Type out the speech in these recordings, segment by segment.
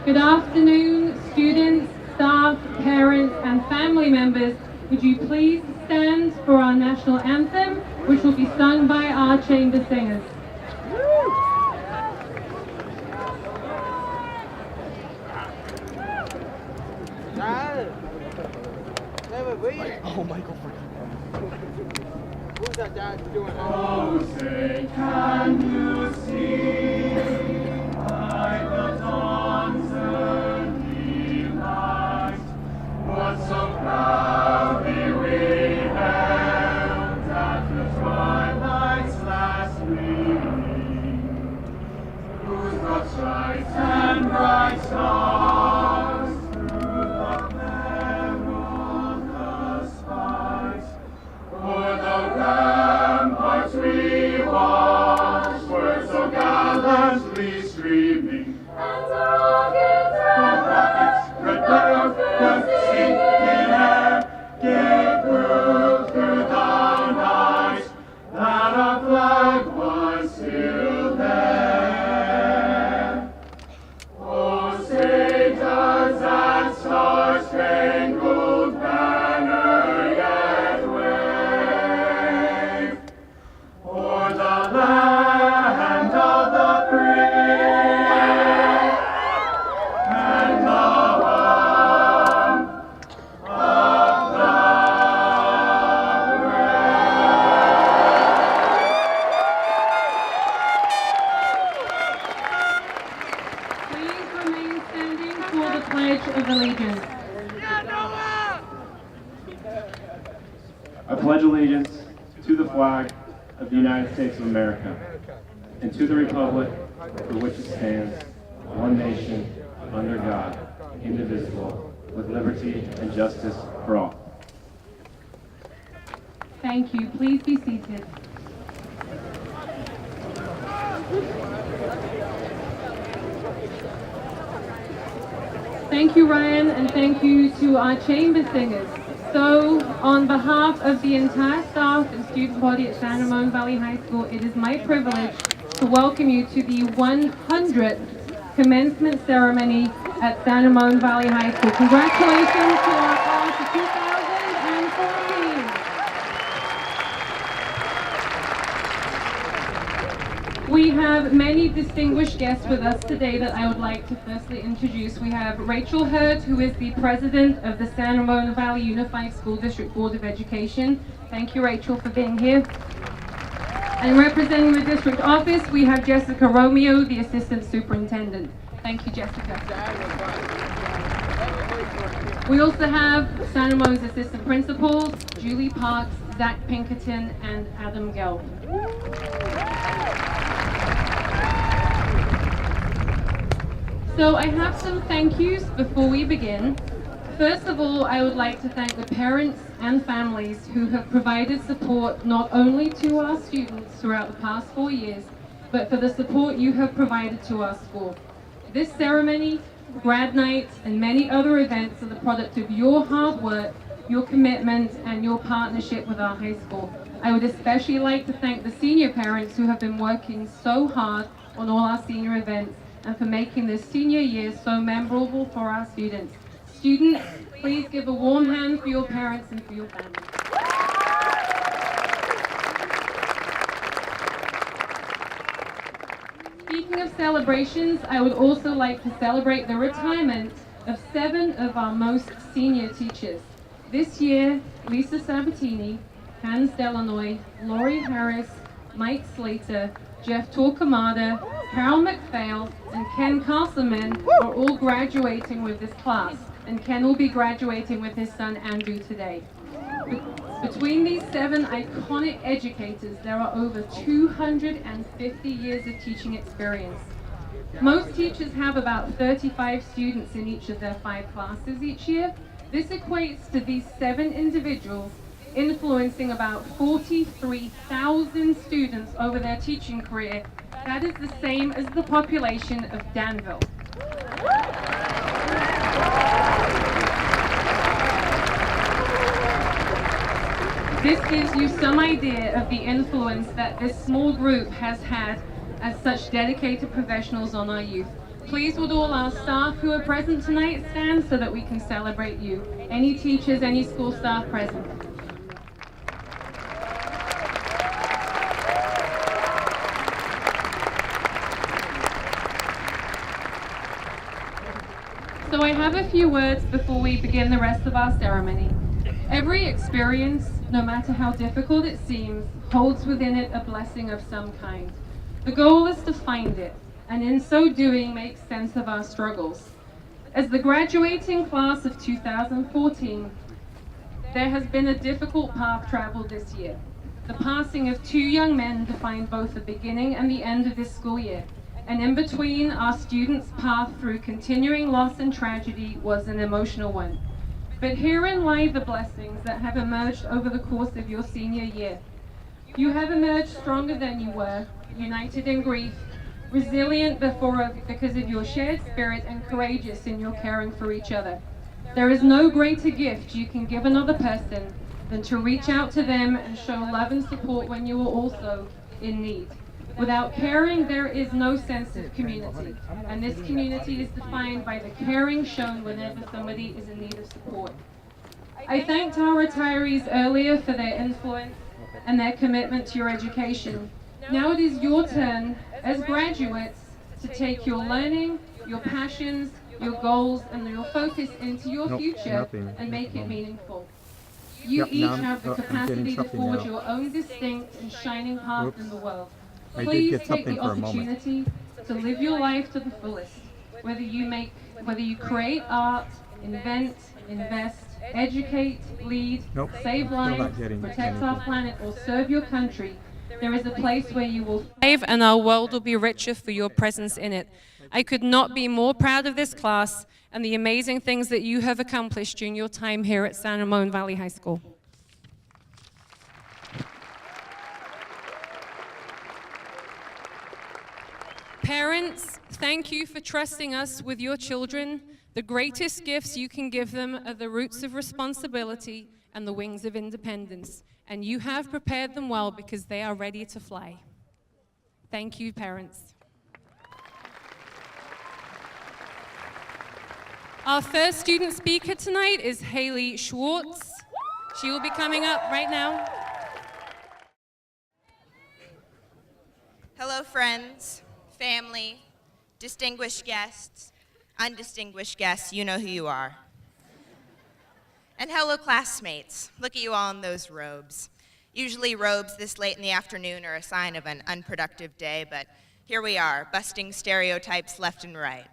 Good afternoon, students, staff, parents, and family members. Would you please stand for our national anthem, which will be sung by our chamber singers. Oh, Michael, Who's that dad doing? Oh, say, can you see by the dawn's early light what so proudly we held at the twilight's last gleaming, whose broad stripes and bright stars through the perilous fight o'er the ramparts we watched were so gallantly streaming, and rockets, red clouds, in air, gave proof through the night that our flag was still there. Oh, say does that star-spangled banner yet wave o'er the land of the free and the home of the brave? Please remain standing for the Pledge of Allegiance. I pledge allegiance to the flag of the United States of America and to the republic for which it stands, one nation, under God, indivisible, with liberty and justice for all. Thank you. Please be seated. Thank you, Ryan, and thank you to our chamber singers. So, on behalf of the entire staff and student body at San Ramon Valley High School, it is my privilege to welcome you to the 100th commencement ceremony at San Ramon Valley High School. Congratulations to our class of 2014. We have many distinguished guests with us today that I would like to firstly introduce. We have Rachel Hurd, who is the president of the San Ramon Valley Unified School District Board of Education. Thank you, Rachel, for being here. And representing the district office, we have Jessica Romeo, the assistant superintendent. Thank you, Jessica. We also have San Ramon's assistant principals, Julie Parks, Zach Pinkerton, and Adam Gelb. So I have some thank yous before we begin. First of all, I would like to thank the parents and families who have provided support not only to our students throughout the past 4 years, but for the support you have provided to our school. This ceremony, grad nights, and many other events are the product of your hard work, your commitment, and your partnership with our high school. I would especially like to thank the senior parents who have been working so hard on all our senior events and for making this senior year so memorable for our students. Students, please give a warm hand for your parents and for your families. Speaking of celebrations, I would also like to celebrate the retirement of 7 of our most senior teachers. This year, Lisa Sabatini, Hans Delanoy, Laurie Harris, Mike Slater, Jeff Torquemada, Carol McPhail, and Ken Castleman are all graduating with this class, and Ken will be graduating with his son Andrew today. Between these 7 iconic educators, there are over 250 years of teaching experience. Most teachers have about 35 students in each of their 5 classes each year. This equates to these 7 individuals influencing about 43,000 students over their teaching career. That is the same as the population of Danville. This gives you some idea of the influence that this small group has had as such dedicated professionals on our youth. Please would all our staff who are present tonight stand so that we can celebrate you. Any teachers, any school staff present. So I have a few words before we begin the rest of our ceremony. Every experience, no matter how difficult it seems, holds within it a blessing of some kind. The goal is to find it, and in so doing make sense of our struggles. As the graduating class of 2014, there has been a difficult path traveled this year. The passing of two young men defined both the beginning and the end of this school year, and in between, our students' path through continuing loss and tragedy was an emotional one. But herein lie the blessings that have emerged over the course of your senior year. You have emerged stronger than you were, united in grief, resilient because of your shared spirit, and courageous in your caring for each other. There is no greater gift you can give another person than to reach out to them and show love and support when you are also in need. Without caring, there is no sense of community, and this community is defined by the caring shown whenever somebody is in need of support. I thanked our retirees earlier for their influence and their commitment to your education. Now it is your turn as graduates to take your learning, your passions, your goals, and your focus into your future and make it meaningful. You each have the capacity to forge your own distinct and shining path in the world. Please take the opportunity to live your life to the fullest. Whether you create art, invent, invest, educate, lead, save lives, protect our planet, or serve your country, there is a place where you will thrive and our world will be richer for your presence in it. I could not be more proud of this class and the amazing things that you have accomplished during your time here at San Ramon Valley High School. Parents, thank you for trusting us with your children. The greatest gifts you can give them are the roots of responsibility and the wings of independence. And you have prepared them well because they are ready to fly. Thank you, parents. Our first student speaker tonight is Hayleigh Swartz. She will be coming up right now. Hello, friends, family, distinguished guests, undistinguished guests, you know who you are. And hello, classmates. Look at you all in those robes. Usually robes this late in the afternoon are a sign of an unproductive day, but here we are, busting stereotypes left and right.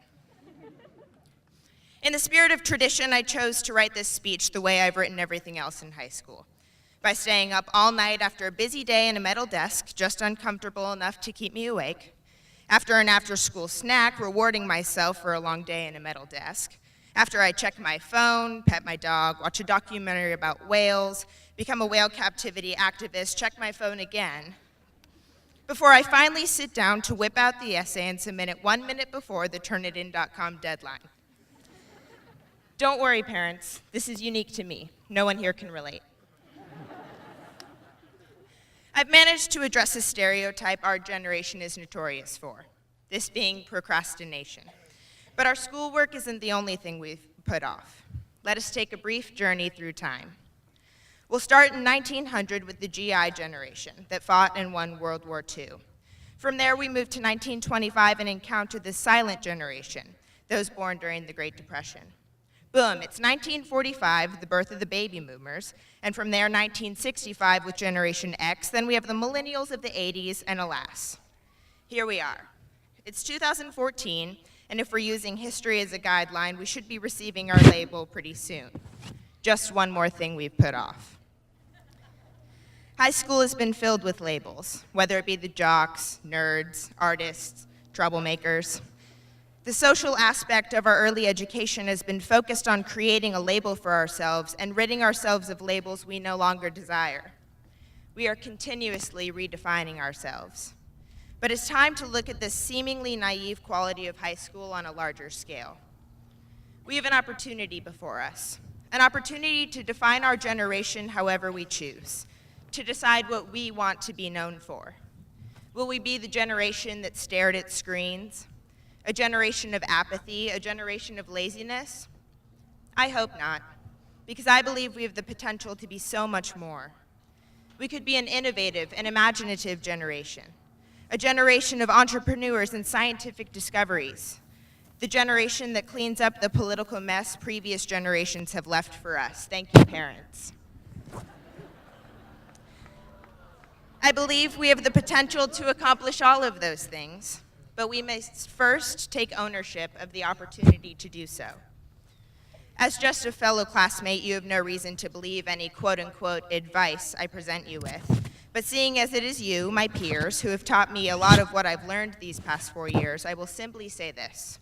In the spirit of tradition, I chose to write this speech the way I've written everything else in high school, by staying up all night after a busy day in a metal desk, just uncomfortable enough to keep me awake, after an after-school snack, rewarding myself for a long day in a metal desk, after I check my phone, pet my dog, watch a documentary about whales, become a whale captivity activist, check my phone again, before I finally sit down to whip out the essay and submit it 1 minute before the turnitin.com deadline. Don't worry, parents. This is unique to me. No one here can relate. I've managed to address a stereotype our generation is notorious for, this being procrastination. But our schoolwork isn't the only thing we've put off. Let us take a brief journey through time. We'll start in 1900 with the GI generation that fought and won World War II. From there, we moved to 1925 and encountered the silent generation, those born during the Great Depression. Boom, it's 1945, the birth of the baby boomers, and from there, 1965 with Generation X, then we have the millennials of the 80s, and alas, here we are. It's 2014, and if we're using history as a guideline, we should be receiving our label pretty soon. Just one more thing we've put off. High school has been filled with labels, whether it be the jocks, nerds, artists, troublemakers. The social aspect of our early education has been focused on creating a label for ourselves and ridding ourselves of labels we no longer desire. We are continuously redefining ourselves. But it's time to look at this seemingly naive quality of high school on a larger scale. We have an opportunity before us, an opportunity to define our generation however we choose, to decide what we want to be known for. Will we be the generation that stared at screens, A generation of apathy? A generation of laziness? I hope not, because I believe we have the potential to be so much more. We could be an innovative and imaginative generation, a generation of entrepreneurs and scientific discoveries, the generation that cleans up the political mess previous generations have left for us. Thank you, parents. I believe we have the potential to accomplish all of those things, but we must first take ownership of the opportunity to do so. As just a fellow classmate, you have no reason to believe any quote-unquote advice I present you with. But seeing as it is you, my peers, who have taught me a lot of what I've learned these past 4 years, I will simply say this.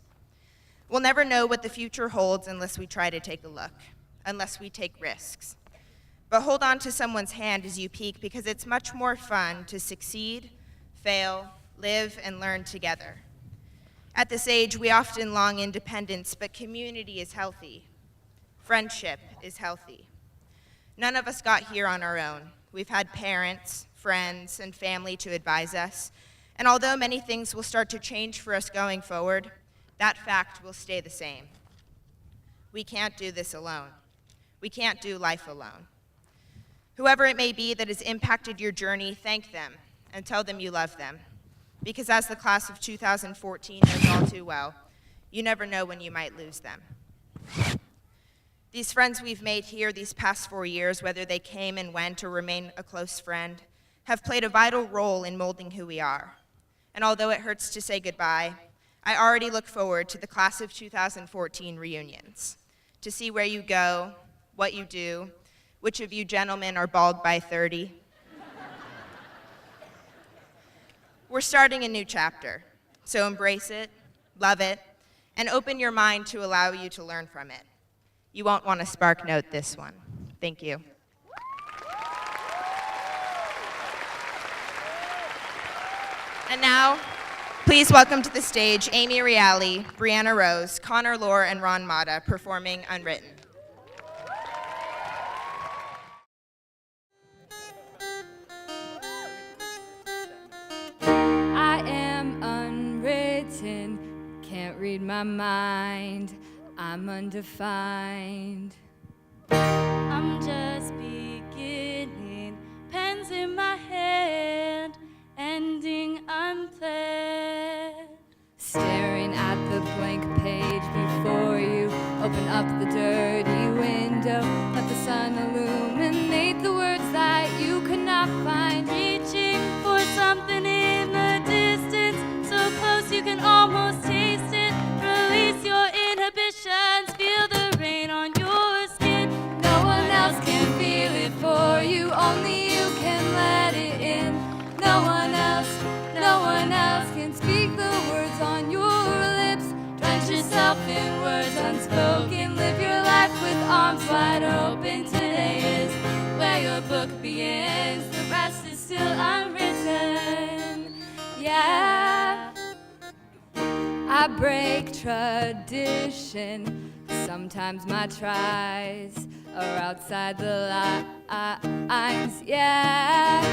We'll never know what the future holds unless we try to take a look, unless we take risks. But hold on to someone's hand as you peek, because it's much more fun to succeed, fail, live, and learn together. At this age, we often long independence, but community is healthy. Friendship is healthy. None of us got here on our own. We've had parents, friends, and family to advise us, and although many things will start to change for us going forward, that fact will stay the same. We can't do this alone. We can't do life alone. Whoever it may be that has impacted your journey, thank them and tell them you love them. Because as the class of 2014 knows all too well, you never know when you might lose them. These friends we've made here these past 4 years, whether they came and went or remain a close friend, have played a vital role in molding who we are. And although it hurts to say goodbye, I already look forward to the class of 2014 reunions, to see where you go, what you do, which of you gentlemen are bald by 30. We're starting a new chapter, so embrace it, love it, and open your mind to allow you to learn from it. You won't want to spark note this one. Thank you. And now, please welcome to the stage Amy Riele, Brianna Rose, Connor Loar, and Ron Motta performing Unwritten. I am unwritten, can't read my mind, I'm undefined. I'm just beginning, pens in my hand, ending unplanned. Staring at the blank page before you, open up the dirty window, let the sun illuminate the words that you could not find. Reaching for something in the distance, so close you can almost taste it. Release your inhibitions, feel the rain on your skin. No one else can feel it for you, only you can let it in. No one else can speak the words on your lips. Drench yourself in words unspoken, live your life with arms wide open. Today is where your book begins, the rest is still unwritten. Yeah, I break tradition, sometimes my tries are outside the lines. Yeah,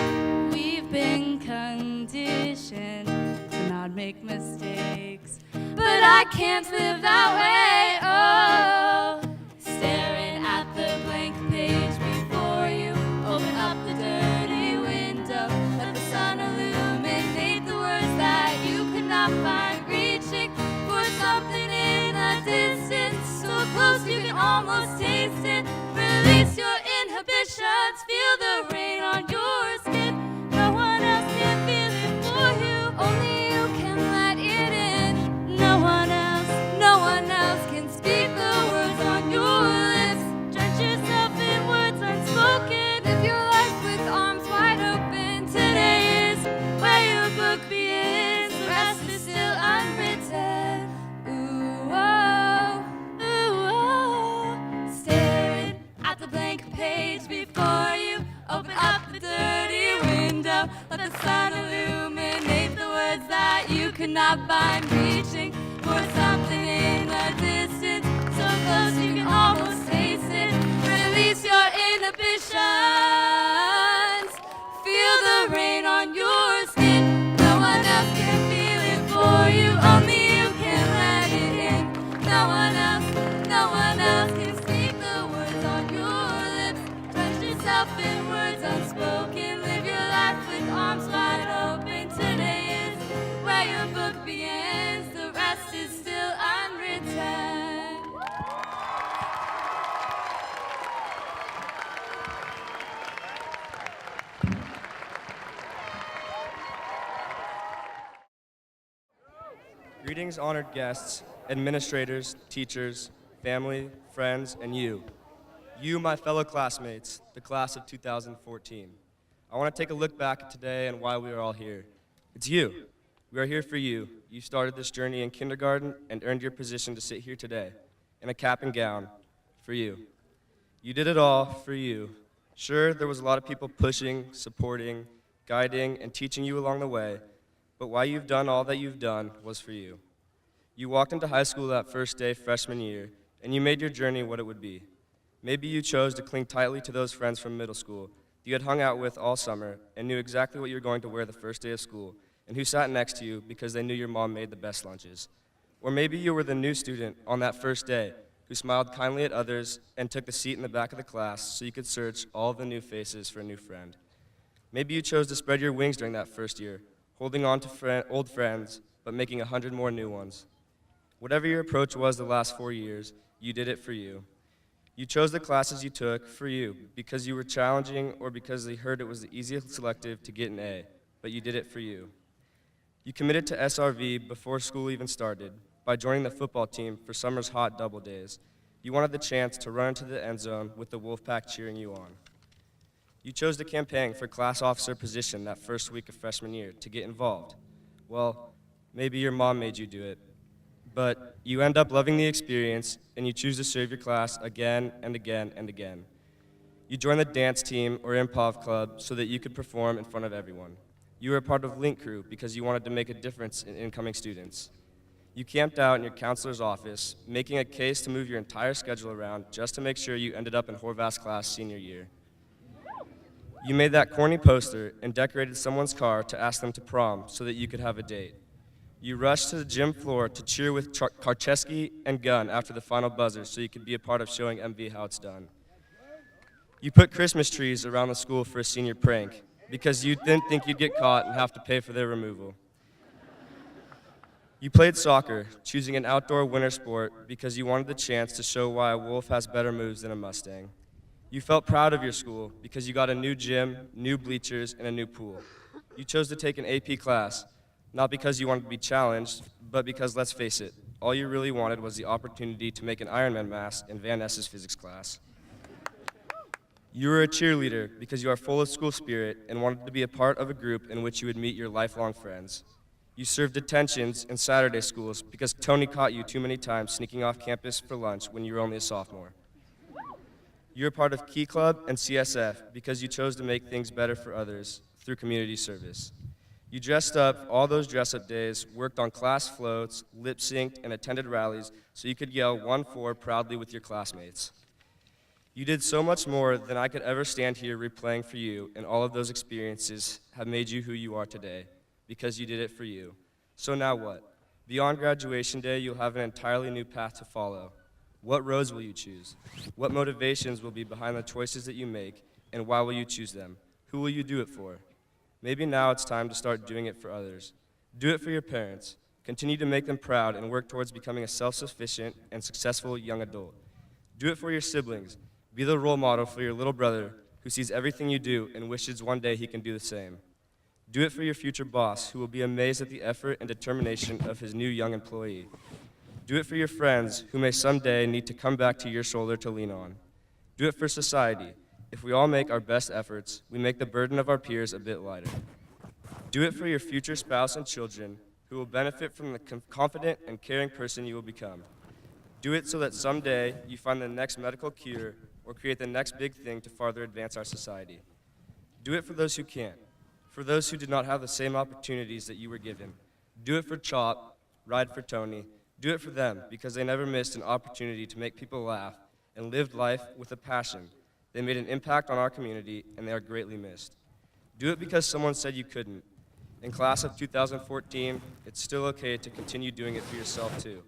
we've been conditioned to not make mistakes, but I can't live that way. Oh, staring at the blank page before you, open up the dirty window, let the sun illuminate the words that you could not find. Reaching for something in a distance, so close you can almost taste it. Release your inhibitions, feel the rain on your skin. No one else can feel it for you, only you can let it in. no one else can speak the words on your lips. Drench yourself in words unspoken, Live your life with arms wide open. today is where your book begins, the rest is still unwritten. Ooh, oh. Ooh, oh. Staring at the blank page before you, open up the dirty window, let the sun illuminate the words that you could not find. Reaching for something in the distance, so close you can almost taste it. Release your inhibitions, feel the rain on your skin. No one else can feel it for you, only you can Greetings, honored guests, administrators, teachers, family, friends, and you, my fellow classmates, the class of 2014. I want to take a look back at today and why we are all here. It's you. We are here for you. You started this journey in kindergarten and earned your position to sit here today, in a cap and gown, for you. You did it all for you. Sure, there was a lot of people pushing, supporting, guiding, and teaching you along the way, but why you've done all that you've done was for you. You walked into high school that first day, freshman year, and you made your journey what it would be. Maybe you chose to cling tightly to those friends from middle school that you had hung out with all summer and knew exactly what you were going to wear the first day of school, and who sat next to you because they knew your mom made the best lunches. Or maybe you were the new student on that first day who smiled kindly at others and took the seat in the back of the class so you could search all the new faces for a new friend. Maybe you chose to spread your wings during that first year, holding on to old friends, but making 100 more new ones. Whatever your approach was the last 4 years, you did it for you. You chose the classes you took for you because you were challenging or because they heard it was the easiest selective to get an A, but you did it for you. You committed to SRV before school even started by joining the football team for summer's hot double days. You wanted the chance to run into the end zone with the Wolfpack cheering you on. You chose to campaign for class officer position that first week of freshman year to get involved. Well, maybe your mom made you do it, but you end up loving the experience and you choose to serve your class again and again and again. You join the dance team or improv club so that you could perform in front of everyone. You were a part of Link Crew because you wanted to make a difference in incoming students. You camped out in your counselor's office, making a case to move your entire schedule around just to make sure you ended up in Horvath's class senior year. You made that corny poster and decorated someone's car to ask them to prom so that you could have a date. You rushed to the gym floor to cheer with Karcheski and Gunn after the final buzzer so you could be a part of showing MV how it's done. You put Christmas trees around the school for a senior prank because you didn't think you'd get caught and have to pay for their removal. You played soccer, choosing an outdoor winter sport because you wanted the chance to show why a Wolf has better moves than a Mustang. You felt proud of your school because you got a new gym, new bleachers, and a new pool. You chose to take an AP class, not because you wanted to be challenged, but because, let's face it, all you really wanted was the opportunity to make an Ironman mask in Van Ness's physics class. You were a cheerleader because you are full of school spirit and wanted to be a part of a group in which you would meet your lifelong friends. You served detentions in Saturday schools because Tony caught you too many times sneaking off campus for lunch when you were only a sophomore. You're a part of Key Club and CSF because you chose to make things better for others through community service. You dressed up all those dress-up days, worked on class floats, lip-synced, and attended rallies so you could yell 1-4 proudly with your classmates. You did so much more than I could ever stand here replaying for you, and all of those experiences have made you who you are today because you did it for you. So now what? Beyond graduation day, you'll have an entirely new path to follow. What roads will you choose? What motivations will be behind the choices that you make, and why will you choose them? Who will you do it for? Maybe now it's time to start doing it for others. Do it for your parents. Continue to make them proud and work towards becoming a self-sufficient and successful young adult. Do it for your siblings. Be the role model for your little brother who sees everything you do and wishes one day he can do the same. Do it for your future boss who will be amazed at the effort and determination of his new young employee. Do it for your friends who may someday need to come back to your shoulder to lean on. Do it for society. If we all make our best efforts, we make the burden of our peers a bit lighter. Do it for your future spouse and children who will benefit from the confident and caring person you will become. Do it so that someday you find the next medical cure or create the next big thing to farther advance our society. Do it for those who can't, for those who did not have the same opportunities that you were given. Do it for Chop, Ride for Tony. Do it for them because they never missed an opportunity to make people laugh and lived life with a passion. They made an impact on our community and they are greatly missed. Do it because someone said you couldn't. In class of 2014, it's still okay to continue doing it for yourself too.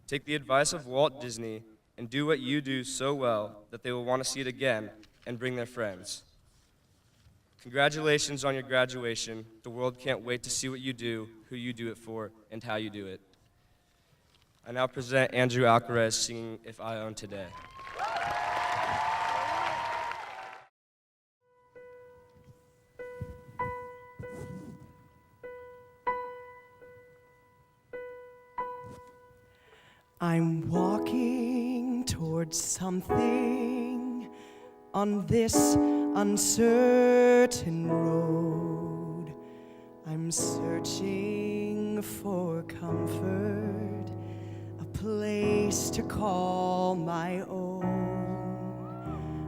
Take the advice of Walt Disney and do what you do so well that they will want to see it again and bring their friends. Congratulations on your graduation. The world can't wait to see what you do, who you do it for, and how you do it. I now present Andrew Alcarez singing If I Own Today. I'm walking towards something on this uncertain road. I'm searching for comfort, a place to call my own.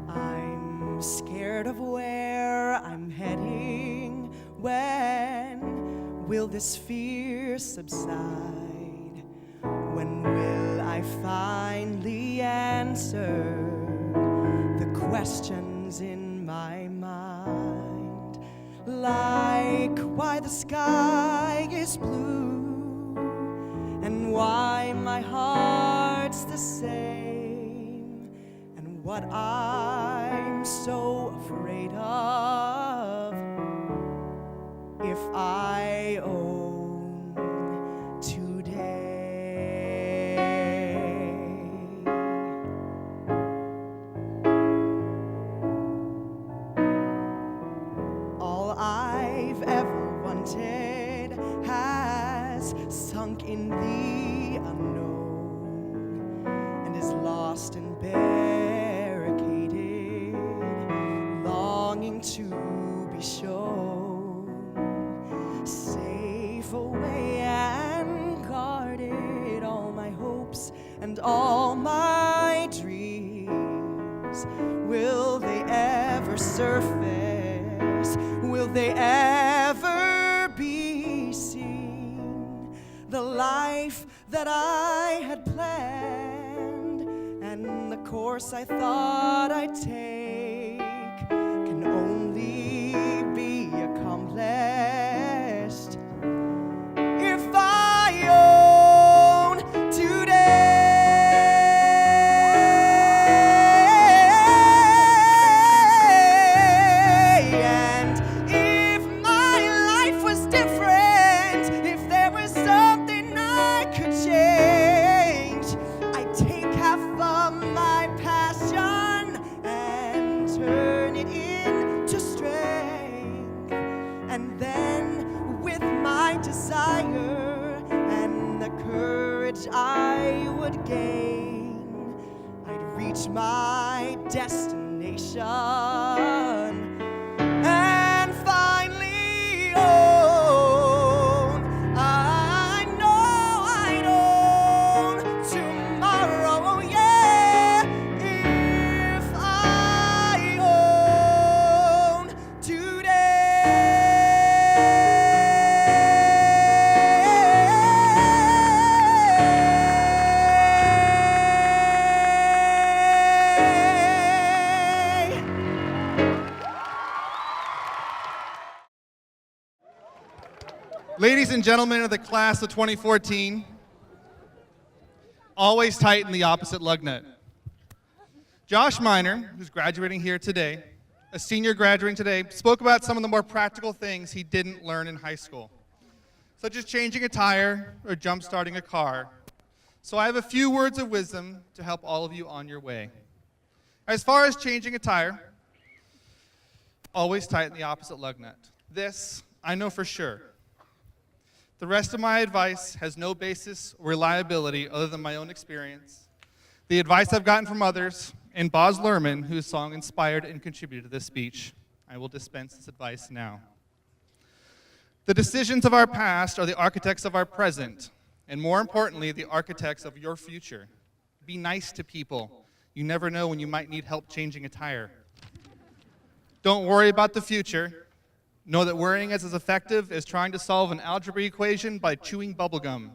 I'm scared of where I'm heading. When will this fear subside? When will I finally answer the questions in my mind? Like why the sky is blue and why my heart's the same, and what I'm so afraid of if I own today. All I've ever wanted has sunk in the unknown and is lost and barricaded, longing to be shown, safe away and guarded. All my hopes and all my dreams, will they ever surface? Will they ever be seen? The life that I had planned and the course I thought I'd take can only be accomplished if I own today. And if my life was different, if there was something I could change, I'd take half of my passion and turn it into strength. And then with my desire and the courage I would gain, I'd reach my destination and finally own. I know I'd own tomorrow, yeah, if I own today. Ladies and gentlemen of the class of 2014, always tighten the opposite lug nut. Josh Miner, who's graduating here today, a senior graduating today, spoke about some of the more practical things he didn't learn in high school, such as changing a tire or jump-starting a car. So I have a few words of wisdom to help all of you on your way. As far as changing a tire, always tighten the opposite lug nut. This, I know for sure. The rest of my advice has no basis or reliability other than my own experience, the advice I've gotten from others, and Baz Luhrmann, whose song inspired and contributed to this speech. I will dispense this advice now. The decisions of our past are the architects of our present, and more importantly, the architects of your future. Be nice to people. You never know when you might need help changing a tire. Don't worry about the future. Know that worrying is as effective as trying to solve an algebra equation by chewing bubblegum.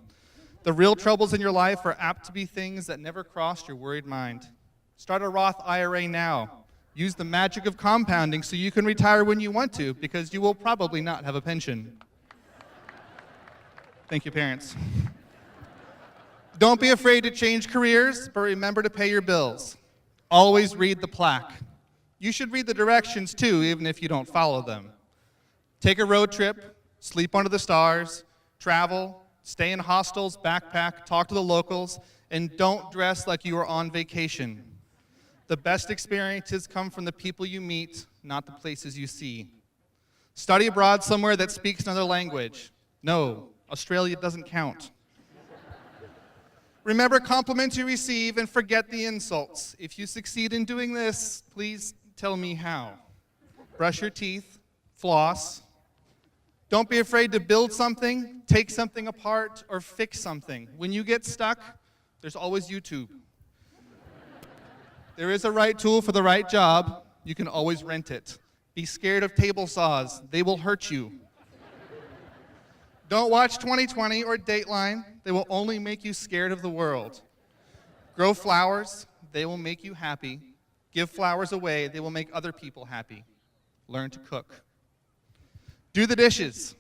The real troubles in your life are apt to be things that never crossed your worried mind. Start a Roth IRA now. Use the magic of compounding so you can retire when you want to, because you will probably not have a pension. Thank you, parents. Don't be afraid to change careers, but remember to pay your bills. Always read the plaque. You should read the directions too, even if you don't follow them. Take a road trip, sleep under the stars, travel, stay in hostels, backpack, talk to the locals, and don't dress like you are on vacation. The best experiences come from the people you meet, not the places you see. Study abroad somewhere that speaks another language. No, Australia doesn't count. Remember compliments you receive and forget the insults. If you succeed in doing this, please tell me how. Brush your teeth, floss. Don't be afraid to build something, take something apart, or fix something. When you get stuck, there's always YouTube. There is a right tool for the right job. You can always rent it. Be scared of table saws. They will hurt you. Don't watch 2020 or Dateline. They will only make you scared of the world. Grow flowers. They will make you happy. Give flowers away. They will make other people happy. Learn to cook. Do the dishes.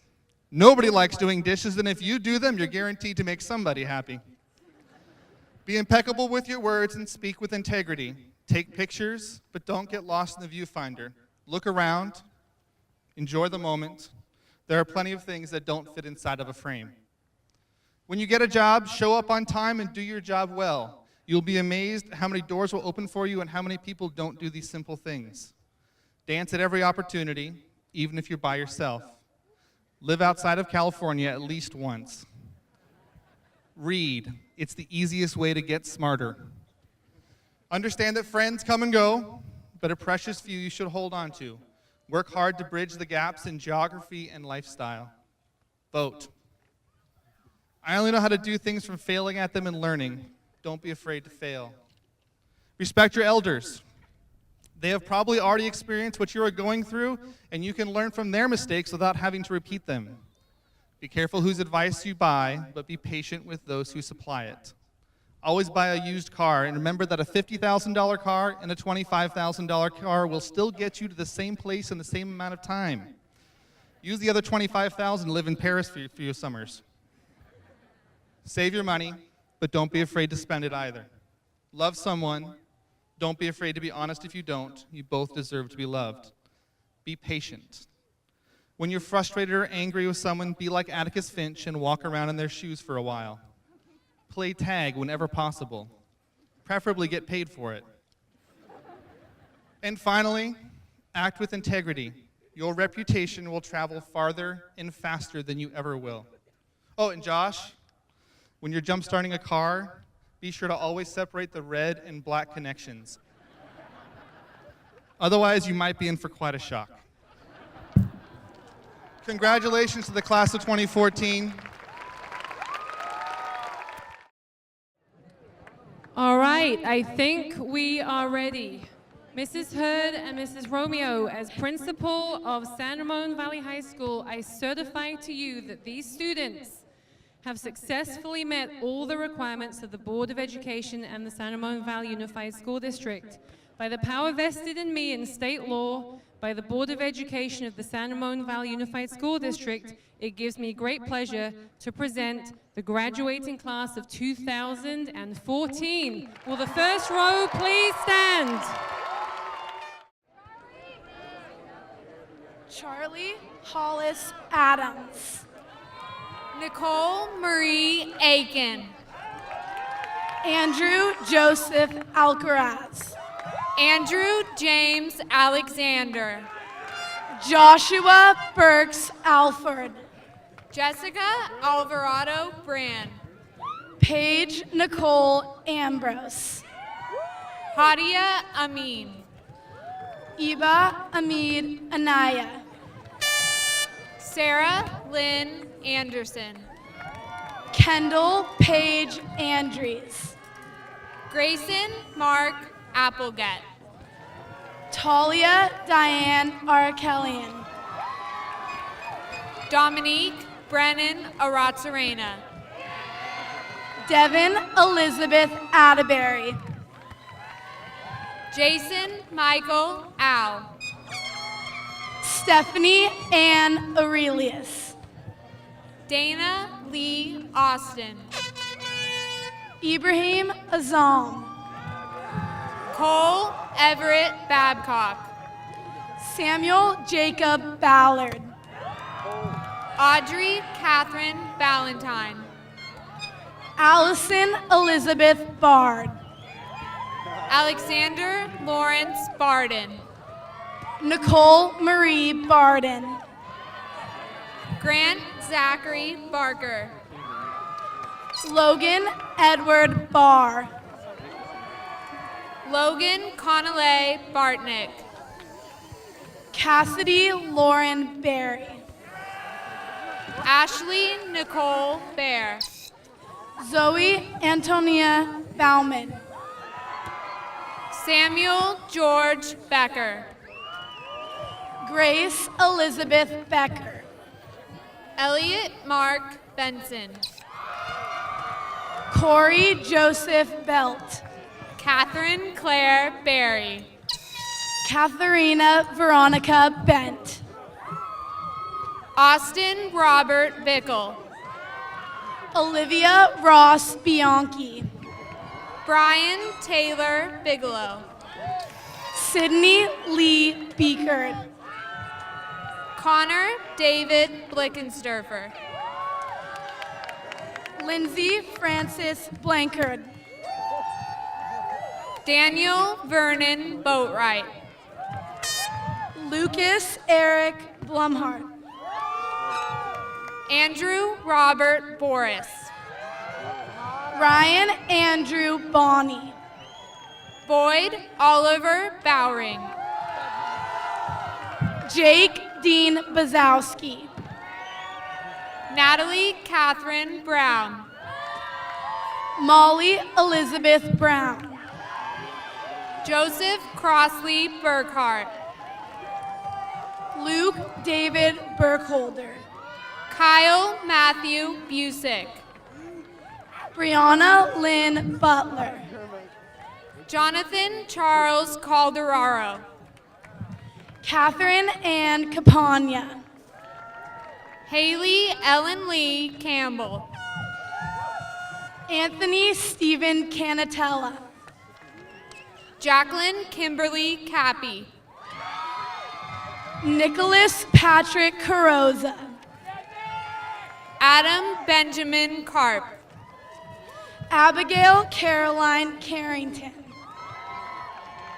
Nobody likes doing dishes, and if you do them, you're guaranteed to make somebody happy. Be impeccable with your words and speak with integrity. Take pictures, but don't get lost in the viewfinder. Look around. Enjoy the moment. There are plenty of things that don't fit inside of a frame. When you get a job, show up on time and do your job well. You'll be amazed how many doors will open for you and how many people don't do these simple things. Dance at every opportunity, even if you're by yourself. Live outside of California at least once. Read. It's the easiest way to get smarter. Understand that friends come and go, but a precious few you should hold on to. Work hard to bridge the gaps in geography and lifestyle. Vote. I only know how to do things from failing at them and learning. Don't be afraid to fail. Respect your elders. They have probably already experienced what you are going through, and you can learn from their mistakes without having to repeat them. Be careful whose advice you buy, but be patient with those who supply it. Always buy a used car, and remember that a $50,000 car and a $25,000 car will still get you to the same place in the same amount of time. Use the other $25,000 to live in Paris for your summers. Save your money, but don't be afraid to spend it either. Love someone. Don't be afraid to be honest if you don't. You both deserve to be loved. Be patient. When you're frustrated or angry with someone, be like Atticus Finch and walk around in their shoes for a while. Play tag whenever possible. Preferably get paid for it. And finally, act with integrity. Your reputation will travel farther and faster than you ever will. Oh, and Josh, when you're jump-starting a car, be sure to always separate the red and black connections. Otherwise, you might be in for quite a shock. Congratulations to the class of 2014. All right, I think we are ready. Mrs. Hurd and Mrs. Romeo, as principal of San Ramon Valley High School, I certify to you that these students have successfully met all the requirements of the Board of Education and the San Ramon Valley Unified School District. By the power vested in me in state law, by the Board of Education of the San Ramon Valley Unified School District, it gives me great pleasure to present the graduating class of 2014. Will the first row please stand? Charlie Hollis Adams. Nicole Marie Aiken. Andrew Joseph Alcarez. Andrew James Alexander. Joshua Burks Alford. Jessica Alvarado Brand. Paige Nicole Ambrose. Hadia Amin. Iba Amid Anaya. Sarah Lynn Anderson. Kendall Paige Andrews. Grayson Mark Applegat. Talia Diane Arkelian. Dominique Brennan Aratsarena. Devin Elizabeth Atterbury. Jason Michael Al. Stephanie Ann Aurelius. Dana Lee Austin. Ibrahim Azam. Cole Everett Babcock. Samuel Jacob Ballard. Audrey Catherine Ballantyne. Allison Elizabeth Bard. Alexander Lawrence Barden. Nicole Marie Barden. Grant Zachary Barker. Logan Edward Barr. Logan Connolly Bartnick. Cassidy Lauren Berry. Ashley Nicole Bear. Zoe Antonia Bauman. Samuel George Becker. Grace Elizabeth Becker. Elliot Mark Benson. Corey Joseph Belt. Catherine Claire Berry. Katharina Veronica Bent. Austin Robert Bickle. Olivia Ross Bianchi. Brian Taylor Bigelow. Sydney Lee Beekert. Connor David Blickensderfer. Lindsay Francis Blankard. Daniel Vernon Boatwright. Lucas Eric Blumhart. Andrew Robert Boris. Ryan Andrew Bonney. Boyd Oliver Bowring. Jake Dean Bazowski. Natalie Catherine Brown. Molly Elizabeth Brown. Joseph Crossley Burkhart. Luke David Burkholder. Kyle Matthew Busick. Brianna Lynn Butler. Jonathan Charles Calderaro. Catherine Ann Capagna. Hayleigh Ellen Lee Campbell. Anthony Stephen Canatella. Jacqueline Kimberly Cappy. Nicholas Patrick Carosa. Adam Benjamin Karp. Abigail Caroline Carrington.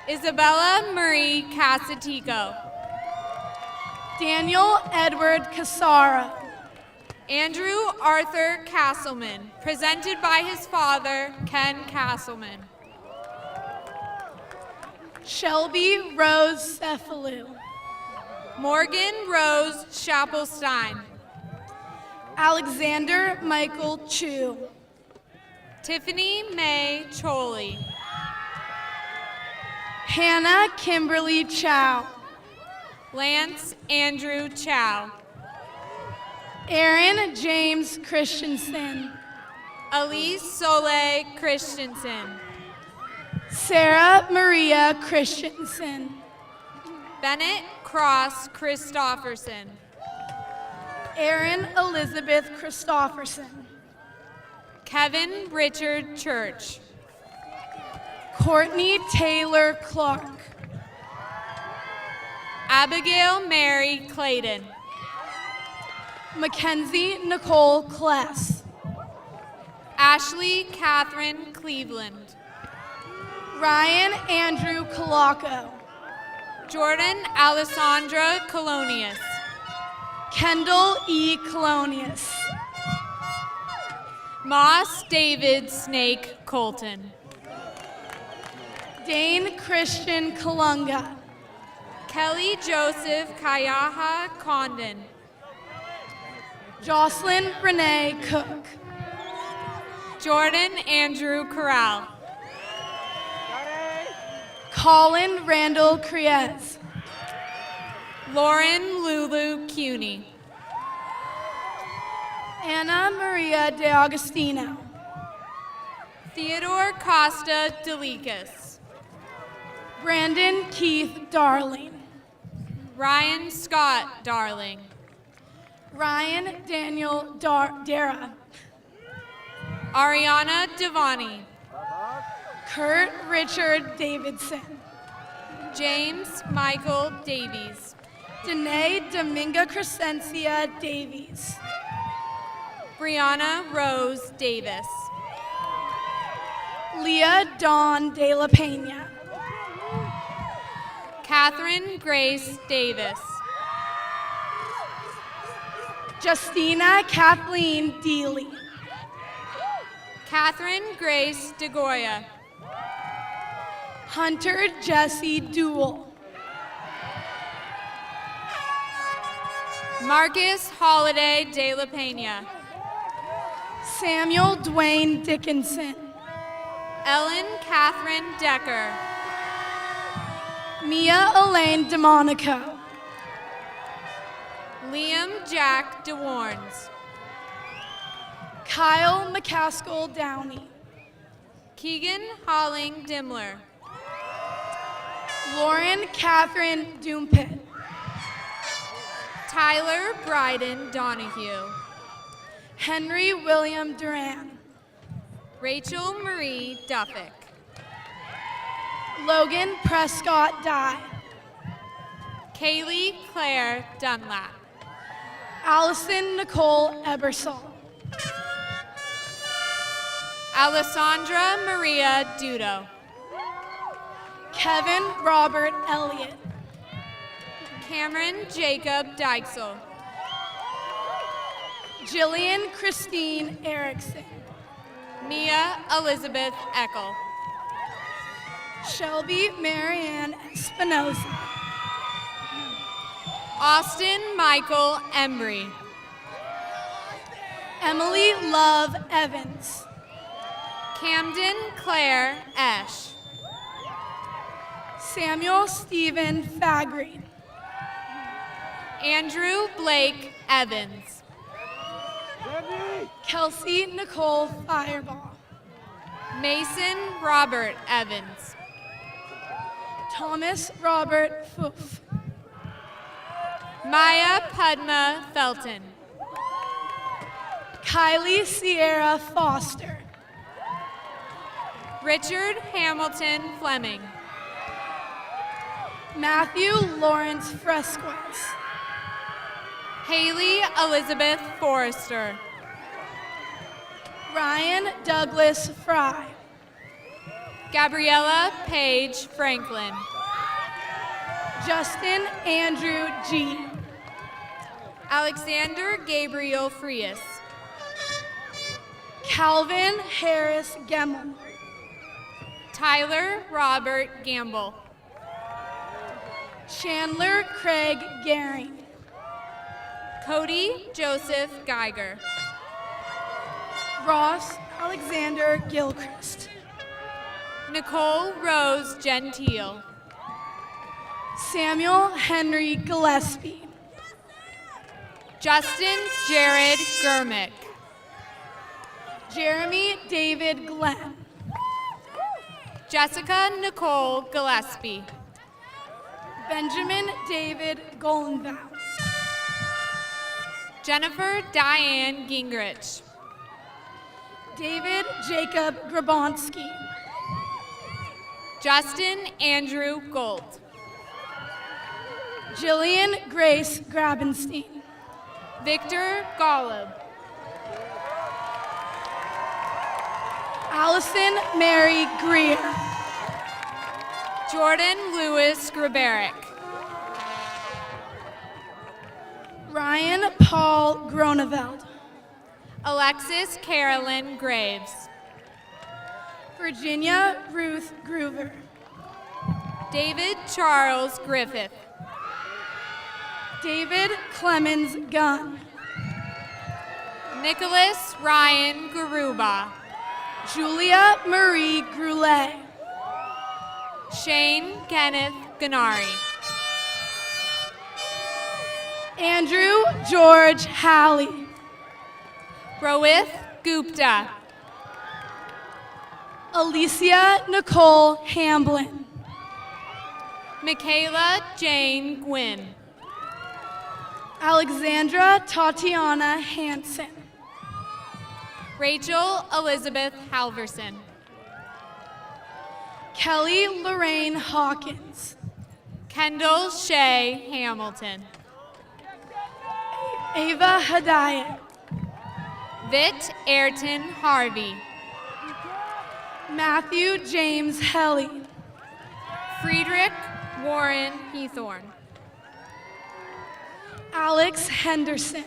Isabella Marie Casatico. Daniel Edward Casara. Andrew Arthur Castleman, presented by his father, Ken Castleman. Shelby Rose Cephalou. Morgan Rose Schappelstein. Alexander Michael Chu. Tiffany May Choley. Hannah Kimberly Chow. Lance Andrew Chow. Aaron James Christensen. Elise Soleil Christensen. Sarah Maria Christensen. Bennett Cross Christofferson. Erin Elizabeth Christofferson. Kevin Richard Church. Courtney Taylor Clark. Abigail Mary Clayton. Mackenzie Nicole Kless. Ashley Catherine Cleveland. Ryan Andrew Colaco. Jordan Alessandra Colonius. Kendall E. Colonius. Moss David Snake Colton. Dane Christian Kalunga. Kelly Joseph Kayaha Condon. Jocelyn Renee Cook. Jordan Andrew Corral. Colin Randall Criez. Lauren Lulu Cuney. Anna Maria De Agostino. Theodore Costa Delicus. Brandon Keith Darling. Ryan Scott Darling. Ryan Daniel Dara. Ariana Devani. Kurt Richard Davidson. James Michael Davies. Danae Dominga Crescencia Davies. Brianna Rose Davis. Leah Dawn De La Pena. Catherine Grace Davis. Justina Kathleen Deely. Catherine Grace DeGoya. Hunter Jesse Duell. Marcus Holiday de la Pena. Samuel Dwayne Dickinson. Ellen Catherine Decker. Mia Elaine DeMonico. Liam Jack DeWarns. Kyle McCaskill Downey. Keegan Holling Dimler. Lauren Catherine Doompit. Tyler Bryden Donahue. Henry William Duran. Rachel Marie Duffick. Logan Prescott Dye. Kaylee Claire Dunlap. Allison Nicole Ebersol. Alessandra Maria Dudo. Kevin Robert Elliot. Cameron Jacob Dykesel. Jillian Christine Erickson. Mia Elizabeth Eckel. Shelby Marianne Espinoza. Austin Michael Embry. Emily Love Evans. Camden Claire Esch. Samuel Stephen Fagry. Andrew Blake Evans. Kelsey Nicole Fireball. Mason Robert Evans. Thomas Robert Foof. Maya Padma Felton. Kylie Sierra Foster. Richard Hamilton Fleming. Matthew Lawrence Fresquez. Haley Elizabeth Forrester. Ryan Douglas Fry. Gabriella Page Franklin. Justin Andrew G. Alexander Gabriel Frias. Calvin Harris Gemmel. Tyler Robert Gamble. Chandler Craig Garing. Cody Joseph Geiger. Ross Alexander Gilchrist. Nicole Rose Gentile. Samuel Henry Gillespie. Justin Jared Germick. Jeremy David Glenn. Jessica Nicole Gillespie. Benjamin David Goldenbaum. Jennifer Diane Gingrich. David Jacob Grabonsky. Justin Andrew Gold. Jillian Grace Grabenstein. Victor Golub. Allison Mary Greer. Jordan Lewis Grabarick. Ryan Paul Groneveld. Alexis Carolyn Graves. Virginia Ruth Groover. David Charles Griffith. David Clemens Gunn. Nicholas Ryan Garuba. Julia Marie Groulet. Shane Kenneth Ganari. Andrew George Halley. Rohit Gupta. Alicia Nicole Hamblin. Michaela Jane Gwynn. Alexandra Tatiana Hansen. Rachel Elizabeth Halverson. Kelly Lorraine Hawkins. Kendall Shea Hamilton. Ava Hadayat. Vit Ayrton Harvey. Matthew James Helly. Friedrich Warren Heathorn. Alex Henderson.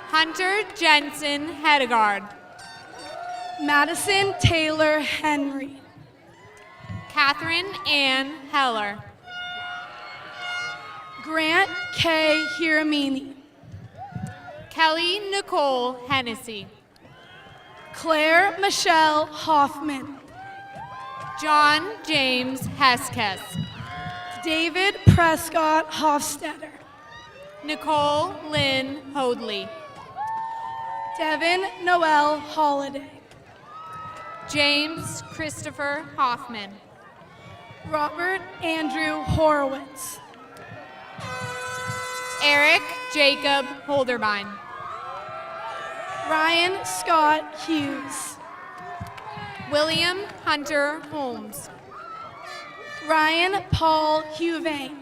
Hunter Jensen Hedegaard. Madison Taylor Henry. Catherine Ann Heller. Grant K. Hiramini. Kelly Nicole Hennessy. Claire Michelle Hoffman. John James Heskes. David Prescott Hofstetter. Nicole Lynn Hoadley. Devin Noel Holiday. James Christopher Hoffman. Robert Andrew Horowitz. Eric Jacob Holderbein. Ryan Scott Hughes. William Hunter Holmes. Ryan Paul Huvane.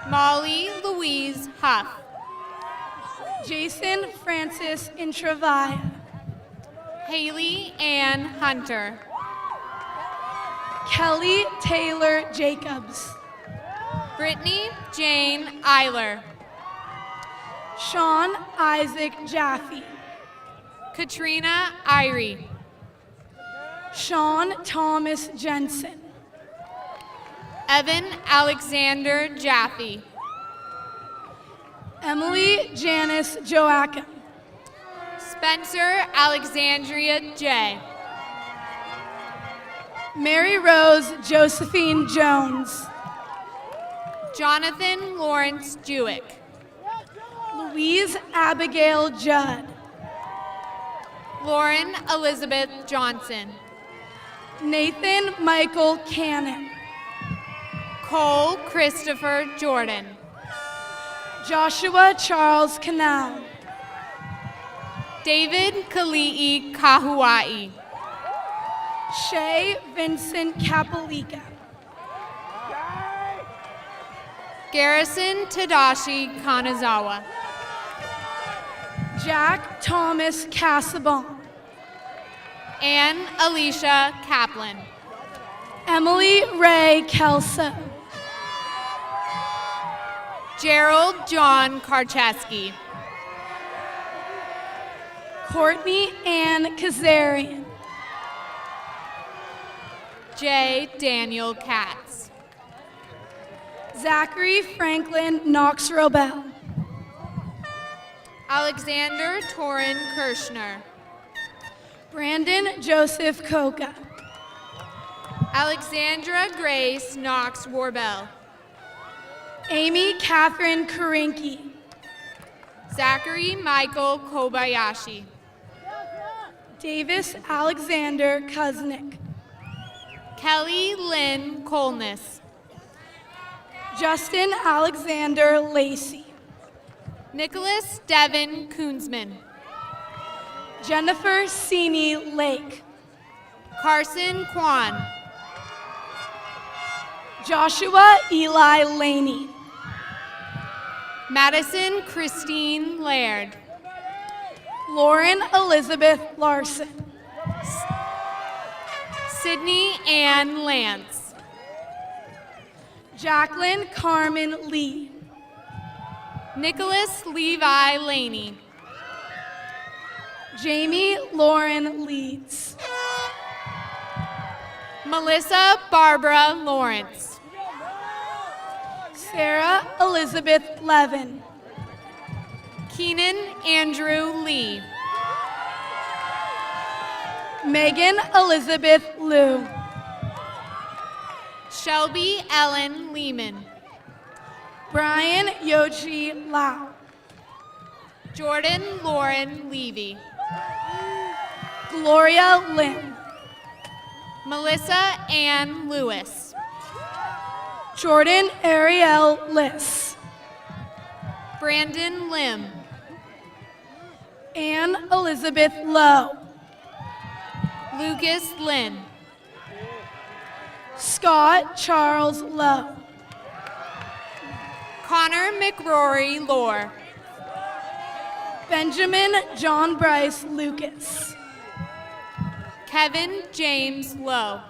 Molly Louise Huff. Jason Francis Intravaya. Hayleigh Ann Hunter. Kelly Taylor Jacobs. Brittany Jane Eiler. Sean Isaac Jaffe. Katrina Irie. Sean Thomas Jensen. Evan Alexander Jaffe. Emily Janice Joachim. Spencer Alexandria J. Mary Rose Josephine Jones. Jonathan Lawrence Jewick. Louise Abigail Judd. Lauren Elizabeth Johnson. Nathan Michael Cannon. Cole Christopher Jordan. Joshua Charles Canal. David Kali'i Kahuai. Shay Vincent Kapalika. Garrison Tadashi Kanazawa. Jack Thomas Casabon. Anne Alicia Kaplan. Emily Ray Kelso. Gerald John Karcheski. Courtney Ann Kazarian. J. Daniel Katz. Zachary Franklin Knox Robel. Alexander Torin Kirschner. Brandon Joseph Coca. Alexandra Grace Knox Warbell. Amy Catherine Karinke. Zachary Michael Kobayashi. Davis Alexander Kuznick. Kelly Lynn Colness. Justin Alexander Lacey. Nicholas Devin Koonsman. Jennifer Sini Lake. Carson Kwan. Joshua Eli Laney. Madison Christine Laird. Lauren Elizabeth Larson. Sydney Ann Lance. Jacqueline Carmen Lee. Nicholas Levi Laney. Jamie Lauren Leeds. Melissa Barbara Lawrence. Sarah Elizabeth Levin. Keenan Andrew Lee. Megan Elizabeth Liu. Shelby Ellen Lehman. Brian Yochi Lau. Jordan Lauren Levy. Gloria Lynn. Melissa Ann Lewis. Jordan Ariel Liss. Brandon Lim. Anne Elizabeth Lowe. Lucas Lynn. Scott Charles Lowe. Connor McRory Loar. Benjamin John Bryce Lucas. Kevin James Lowe.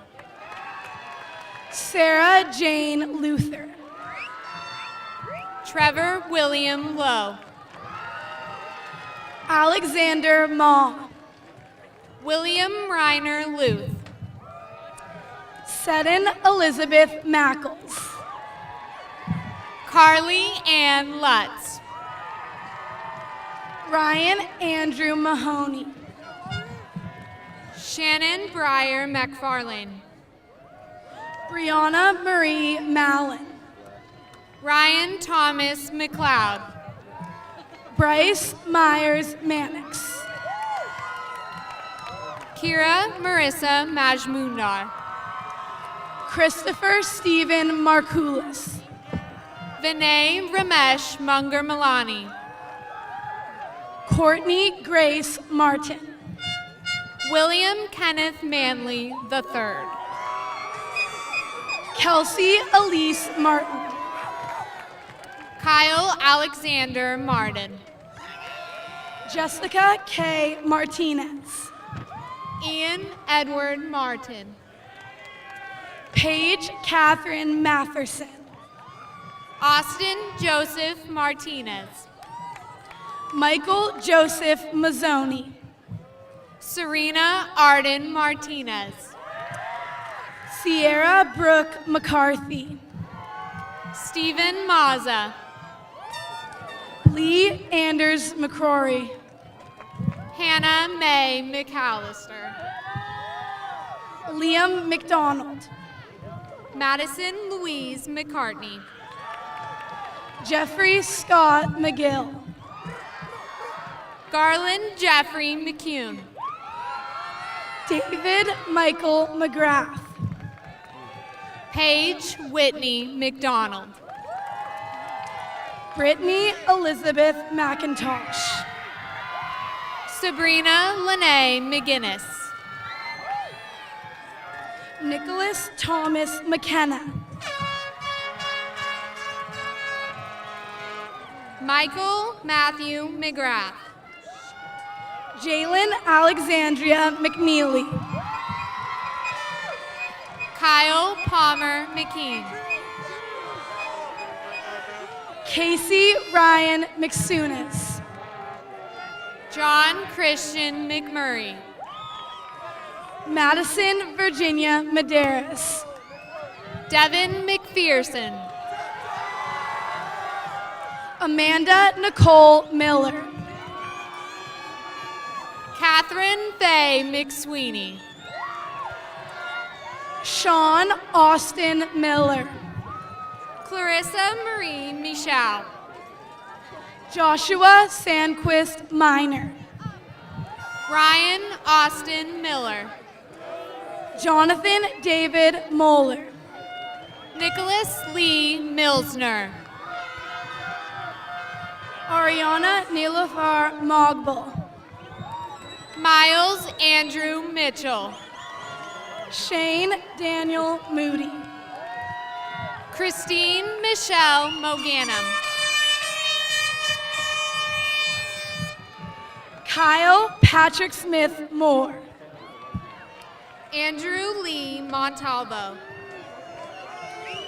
Sarah Jane Luther. Trevor William Lowe. Alexander Ma. William Reiner Luth. Seddon Elizabeth Mackles. Carly Ann Lutz. Ryan Andrew Mahoney. Shannon Breyer McFarlane. Brianna Marie Mallon. Ryan Thomas McLeod. Bryce Myers Mannix. Kira Marissa Majmundar. Christopher Stephen Markoulis. Vinay Ramesh Munger Milani. Courtney Grace Martin. William Kenneth Manley III. Kelsey Elise Martin. Kyle Alexander Martin. Jessica K. Martinez. Ian Edward Martin. Paige Catherine Matherson. Austin Joseph Martinez. Michael Joseph Mazzoni. Serena Arden Martinez. Sierra Brooke McCarthy. Stephen Mazza. Lee Anders McCrory. Hannah Mae McAllister. Liam McDonald. Madison Louise McCartney. Jeffrey Scott McGill. Garland Jeffrey McCune. David Michael McGrath. Paige Whitney McDonald. Brittany Elizabeth McIntosh. Sabrina Lene McGinnis. Nicholas Thomas McKenna. Michael Matthew McGrath. Jalen Alexandria McNeely. Kyle Palmer McKean. Casey Ryan McSunis. John Christian McMurray. Madison Virginia Medeiros. Devin McPherson. Amanda Nicole Miller. Catherine Faye McSweeney. Sean Austin Miller. Clarissa Marie Michal. Joshua Sandquist Minor. Ryan Austin Miller. Jonathan David Moeller. Nicholas Lee Milsner. Ariana Nilofar Mogbel. Miles Andrew Mitchell. Shane Daniel Moody. Christine Michelle Moganum. Kyle Patrick Smith Moore. Andrew Lee Montalvo.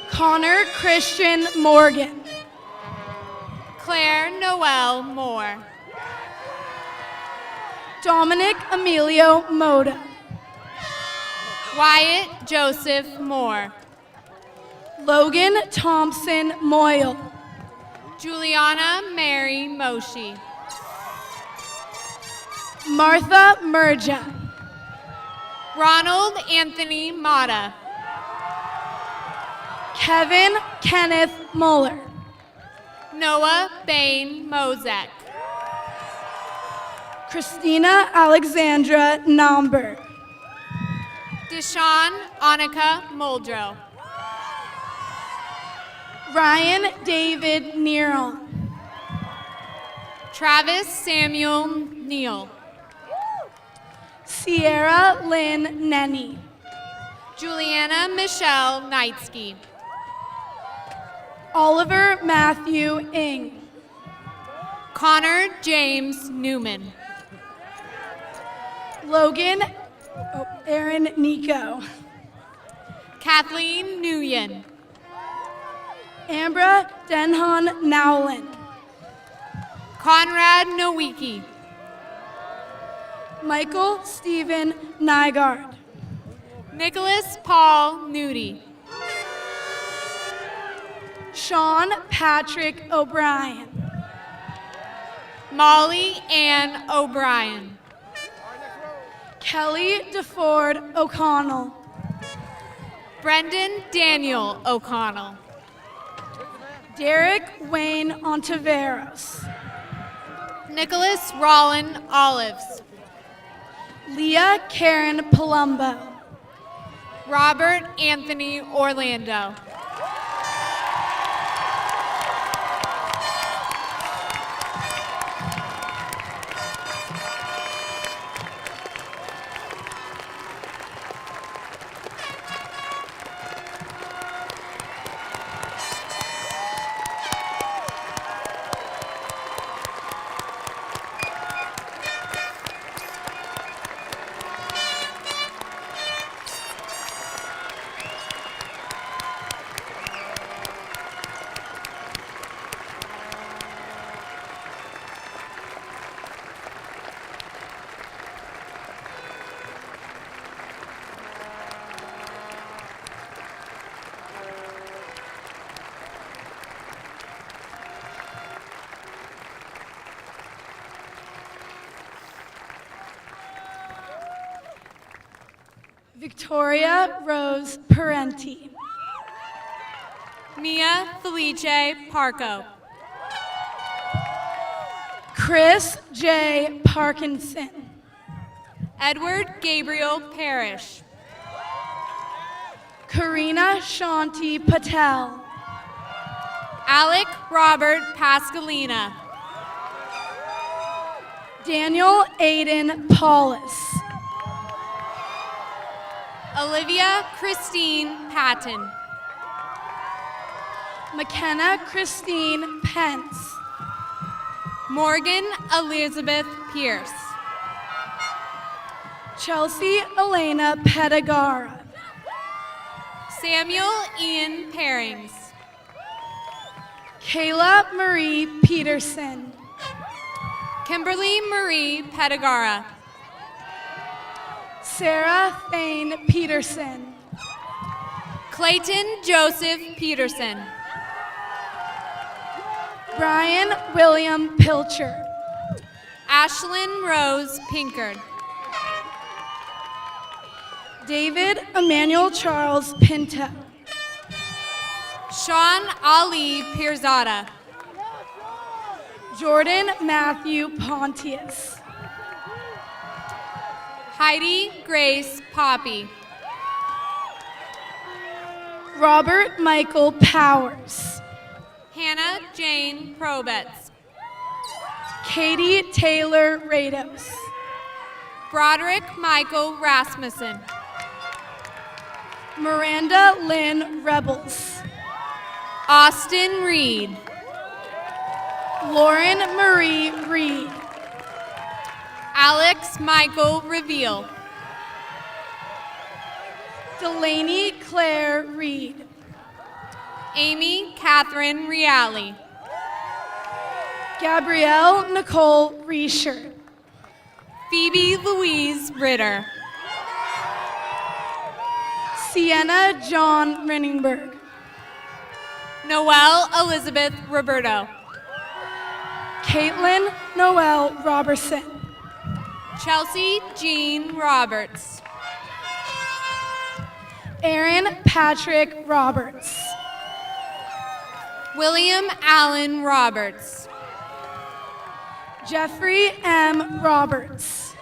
Connor Christian Morgan. Claire Noel Moore. Dominic Emilio Moda. Wyatt Joseph Moore. Logan Thompson Moyle. Juliana Mary Moshi. Martha Merja. Ronald Anthony Motta. Kevin Kenneth Muller. Noah Bain Mozek. Christina Alexandra Nomberg. Deshawn Annika Muldrow. Ryan David Neron. Travis Samuel Neal. Sierra Lynn Nenny. Juliana Michelle Knightsky. Oliver Matthew Ing. Connor James Newman. Logan Aaron Nico. Kathleen Nguyen. Ambra Denhan Nowlin. Conrad Nowicki. Michael Stephen Nygaard. Nicholas Paul Nudie. Sean Patrick O'Brien. Molly Ann O'Brien. Kelly DeFord O'Connell. Brendan Daniel O'Connell. Derek Wayne Ontiveros. Nicholas Rollin Olives. Leah Karen Palumbo. Robert Anthony Orlando. Victoria Rose Parenti. Mia Felice Parco. Chris J. Parkinson. Edward Gabriel Parrish. Karina Shanti Patel. Alec Robert Pascalina. Daniel Aiden Paulus. Olivia Christine Patton. McKenna Christine Pence. Morgan Elizabeth Pierce. Chelsea Elena Pedagara. Samuel Ian Pairings. Kayla Marie Peterson. Kimberly Marie Pedagara. Sarah Thane Peterson. Clayton Joseph Peterson. Brian William Pilcher. Ashlyn Rose Pinkard. David Emmanuel Charles Pinto. Sean Ali Pirzada. Jordan Matthew Pontius. Heidi Grace Poppy. Robert Michael Powers. Hannah Jane Probetz. Katie Taylor Rados. Broderick Michael Rasmussen. Miranda Lynn Rebels. Austin Reed. Lauren Marie Reed. Alex Michael Reveal. Delaney Claire Reed. Amy Catherine Riele. Gabrielle Nicole Reischer. Phoebe Louise Ritter. Sienna John Rinningberg. Noelle Elizabeth Roberto. Caitlin Noel Robertson. Chelsea Jean Roberts. Aaron Patrick Roberts. William Allen Roberts. Jeffrey M. Roberts.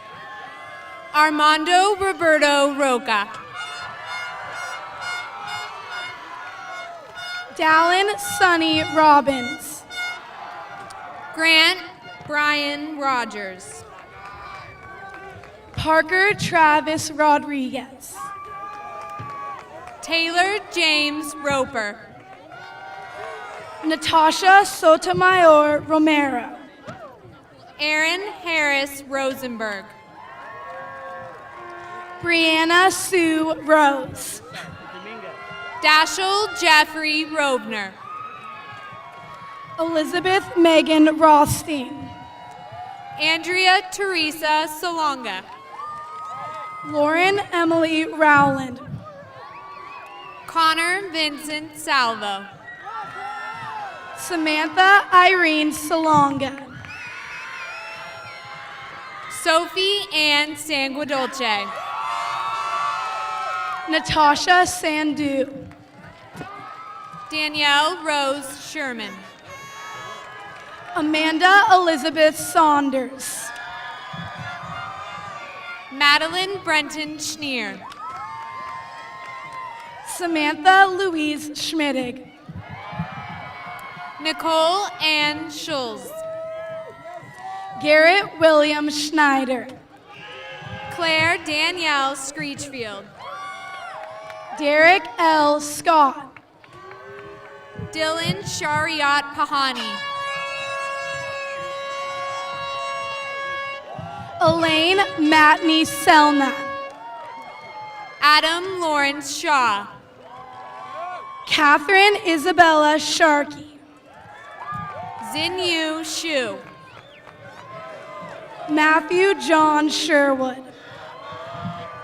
Armando Roberto Roca. Dallin Sonny Robbins. Grant Brian Rogers. Parker Travis Rodriguez. Taylor James Roper. Natasha Sotomayor Romero. Aaron Harris Rosenberg. Brianna Sue Rose. Dashel Jeffrey Robner. Elizabeth Megan Rothstein. Andrea Teresa Salonga. Lauren Emily Rowland. Connor Vincent Salvo. Samantha Irene Salonga. Sophie Ann Sanguadolce. Natasha Sandu. Danielle Rose Sherman. Amanda Elizabeth Saunders. Madeline Brenton Schneer. Samantha Louise Schmittig. Nicole Ann Schulz. Garrett William Schneider. Claire Danielle Screechfield. Derek L. Scott. Dylan Shariat Pahani. Elaine Matney Selnat. Adam Lawrence Shaw. Catherine Isabella Sharkey. Xinyu Shu. Matthew John Sherwood.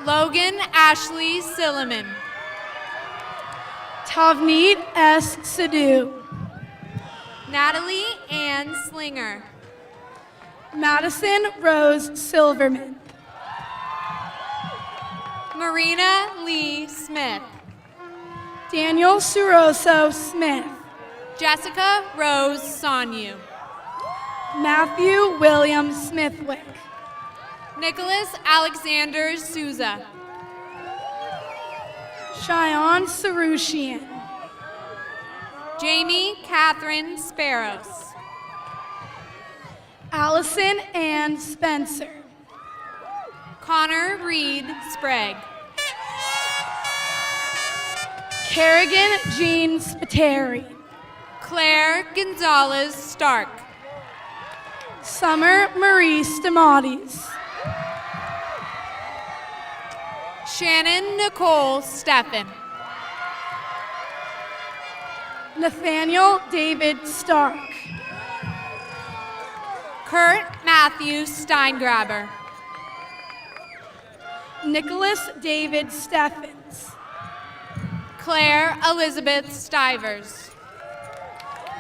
Logan Ashley Silliman. Tavneet S. Sidhu. Natalie Ann Slinger. Madison Rose Silverman. Marina Lee Smith. Daniel Suroso Smith. Jessica Rose Sonyu. Matthew William Smithwick. Nicholas Alexander Souza. Cheyenne Sarushian. Jamie Catherine Sparrows. Allison Ann Spencer. Connor Reed Sprague. Kerrigan Jean Spiteri. Claire Gonzalez Stark. Summer Marie Stamatis. Shannon Nicole Steffen. Nathaniel David Stark. Kurt Matthew Steingraber. Nicholas David Steffens. Claire Elizabeth Stivers.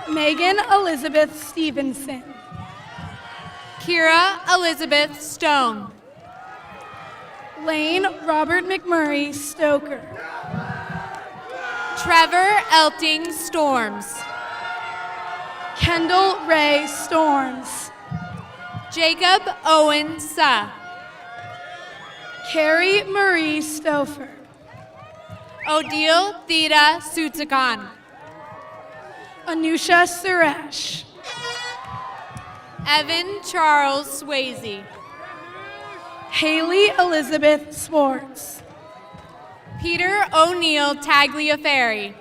Megan Elizabeth Stevenson. Kira Elizabeth Stone. Lane Robert McMurray Stoker. Trevor Elting Storms. Kendall Ray Storms. Jacob Owen Suh. Carrie Marie Stouffer. Odile Theta Sutsakan. Anusha Suresh. Evan Charles Swayze. Hayleigh Elizabeth Swartz. Peter O'Neill Tagliaferri.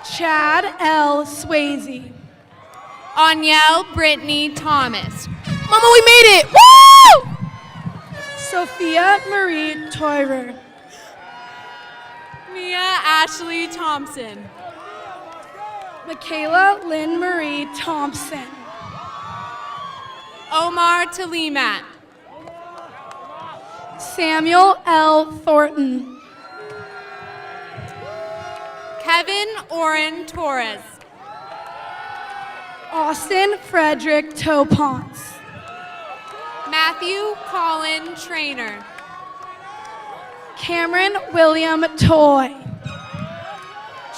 Chad L. Swayze. Anielle Brittany Thomas. Mama, we made it! Woo! Sophia Marie Teurer. Mia Ashley Thompson. Michaela Lynn Marie Thompson. Omar Talimat. Samuel L. Thornton. Kevin Oren Torres. Austin Frederick Topons. Matthew Colin Trainer. Cameron William Toy.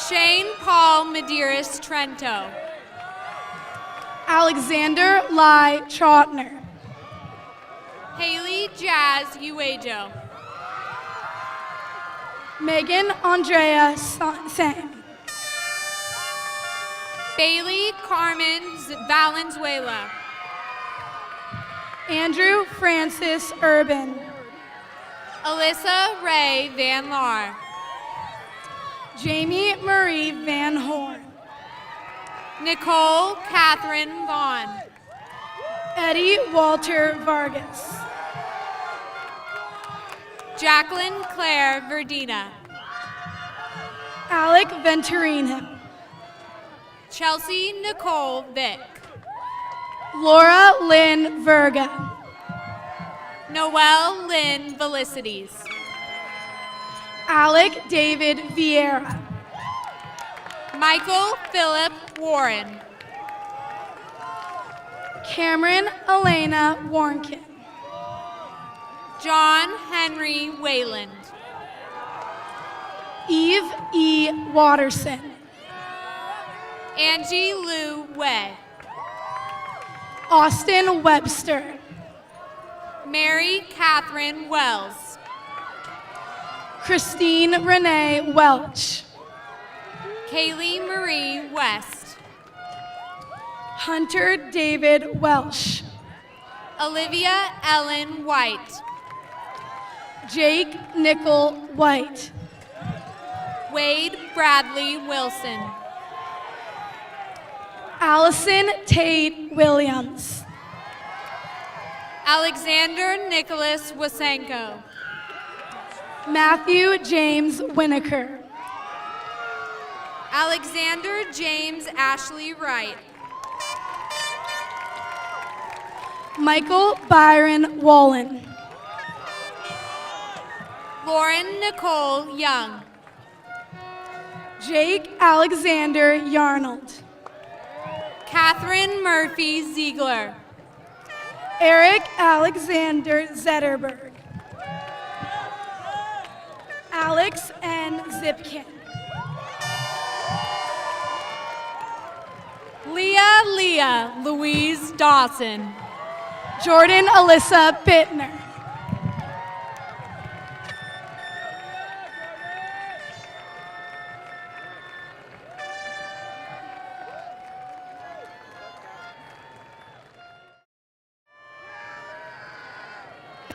Shane Paul Medeiros Trento. Alexander Lai Trotner. Haley Jazz Uejo. Megan Andrea Sang. Bailey Carmen Valenzuela. Andrew Francis Urban. Alyssa Ray Van Laar. Jamie Marie Van Horn. Nicole Catherine Vaughn. Eddie Walter Vargas. Jacqueline Claire Verdina. Alec Venturino. Chelsea Nicole Vick. Laura Lynn Verga. Noelle Lynn Velicities. Alec David Vieira. Michael Philip Warren. Cameron Elena Warnkin. John Henry Wayland. Eve E. Watterson. Angie Lou Way. Austin Webster. Mary Catherine Wells. Christine Renee Welch. Kaylee Marie West. Hunter David Welsh. Olivia Ellen White. Jake Nickel White. Wade Bradley Wilson. Allison Tate Williams. Alexander Nicholas Wasenko. Matthew James Winokur. Alexander James Ashley Wright. Michael Byron Wallen. Lauren Nicole Young. Jake Alexander Yarnold. Catherine Murphy Ziegler. Eric Alexander Zetterberg. Alex N. Zipkin. Leah Louise Dawson. Jordan Alyssa Bittner.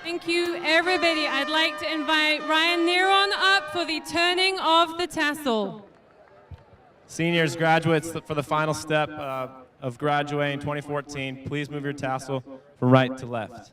Thank you, everybody. I'd like to invite Ryan Neron up for the turning of the tassel. Seniors, graduates, for the final step of graduating 2014, please move your tassel from right to left.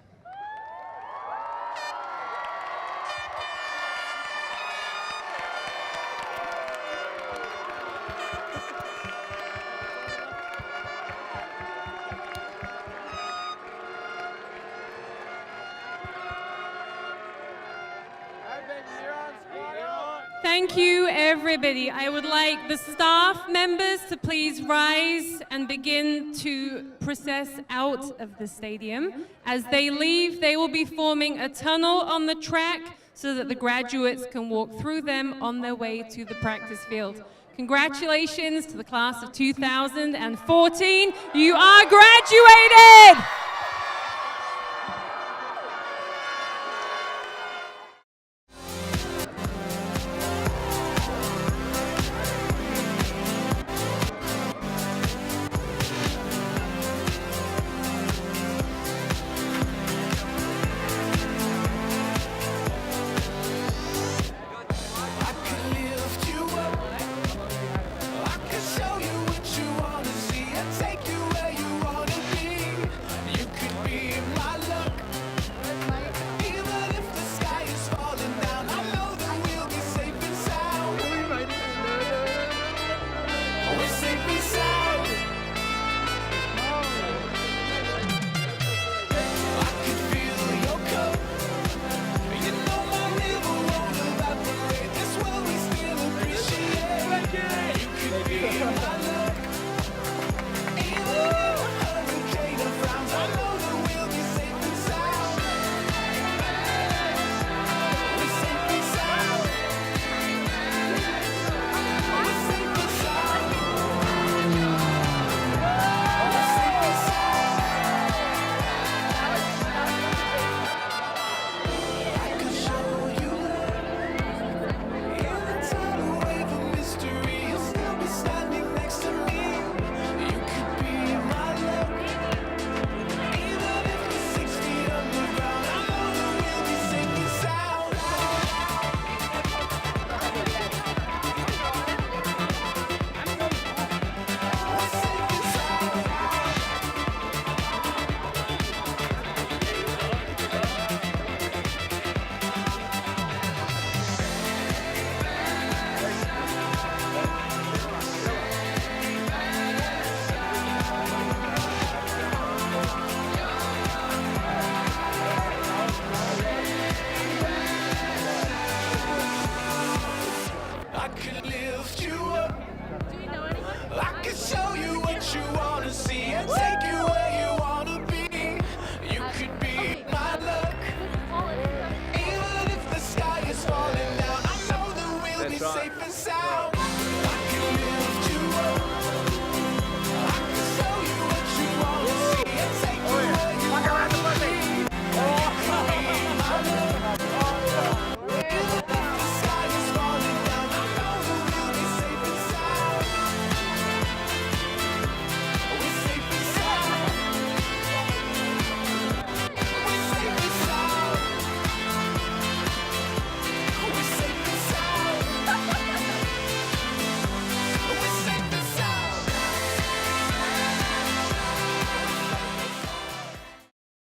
Thank you, everybody. I would like the staff members to please rise and begin to process out of the stadium. As they leave, they will be forming a tunnel on the track so that the graduates can walk through them on their way to the practice field. Congratulations to the class of 2014. You are graduated! Show you what you wanna see and take you where you wanna be. safe and sound.